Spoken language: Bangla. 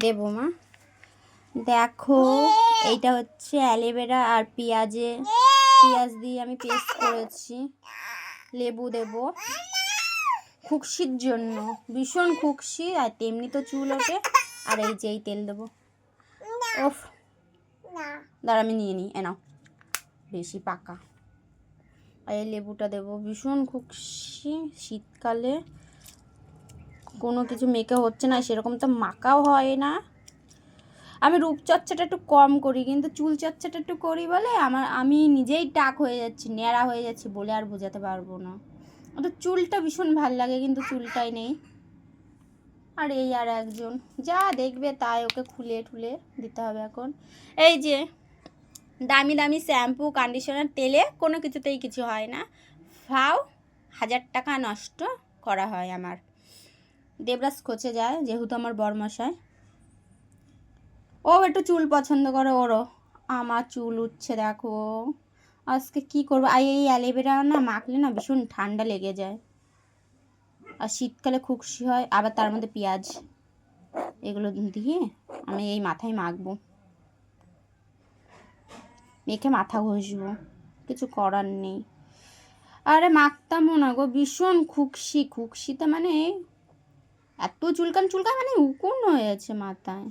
দেবো মা। দেখো এইটা হচ্ছে অ্যালোভেরা আর পেঁয়াজ দিয়ে আমি পেস্ট করেছি। লেবু দেবো খুকশির জন্য, ভীষণ খুকশি, আর তেমনি তো চুল ওঠে। আর এই যে এই তেল দেবো। ওফ, দাঁড়া আমি নিয়ে নিই, নাও, বেশি পাকা। আর এই লেবুটা দেবো, ভীষণ খুকশি। শীতকালে কোনো কিছু মেখে হচ্ছে না, সেরকম তো মাখাও হয় না। আমি রূপচর্চাটা একটু কম করি, কিন্তু চুল চর্চাটা একটু করি বলে আমি নিজেই টাক হয়ে যাচ্ছি, ন্যাড়া হয়ে যাচ্ছি, বলে আর বোঝাতে পারবো না। তো চুলটা ভীষণ ভাল লাগে, কিন্তু চুলটাই নেই। আর এই আর একজন যা দেখবে তাই ওকে খুলে ঠুলে দিতে হবে এখন। এই যে দামি দামি শ্যাম্পু কন্ডিশনার তেলে কোনো কিছুতেই কিছু হয় না, ফাও 1000 টাকা নষ্ট করা হয় আমার। দেবরাজ খচে যায় যেহেতু আমার বরমশাই, ও একটু চুল পছন্দ করে ওরও। আমার চুল উঠছে দেখো, আজকে কি করবো। আর এই অ্যালোভেরা না মাখলে না ভীষণ ঠান্ডা লেগে যায়, আর শীতকালে খুকশি হয়, আবার তার মধ্যে পেঁয়াজ, এগুলো দিয়ে আমি এই মাথায় মাখবো, মেখে মাথা ঘষবো, কিছু করার নেই। আরে মাখতামও না গো, ভীষণ খুকশিতে মানে এত চুলকান মানে উকুন হয়েছে মাথায়।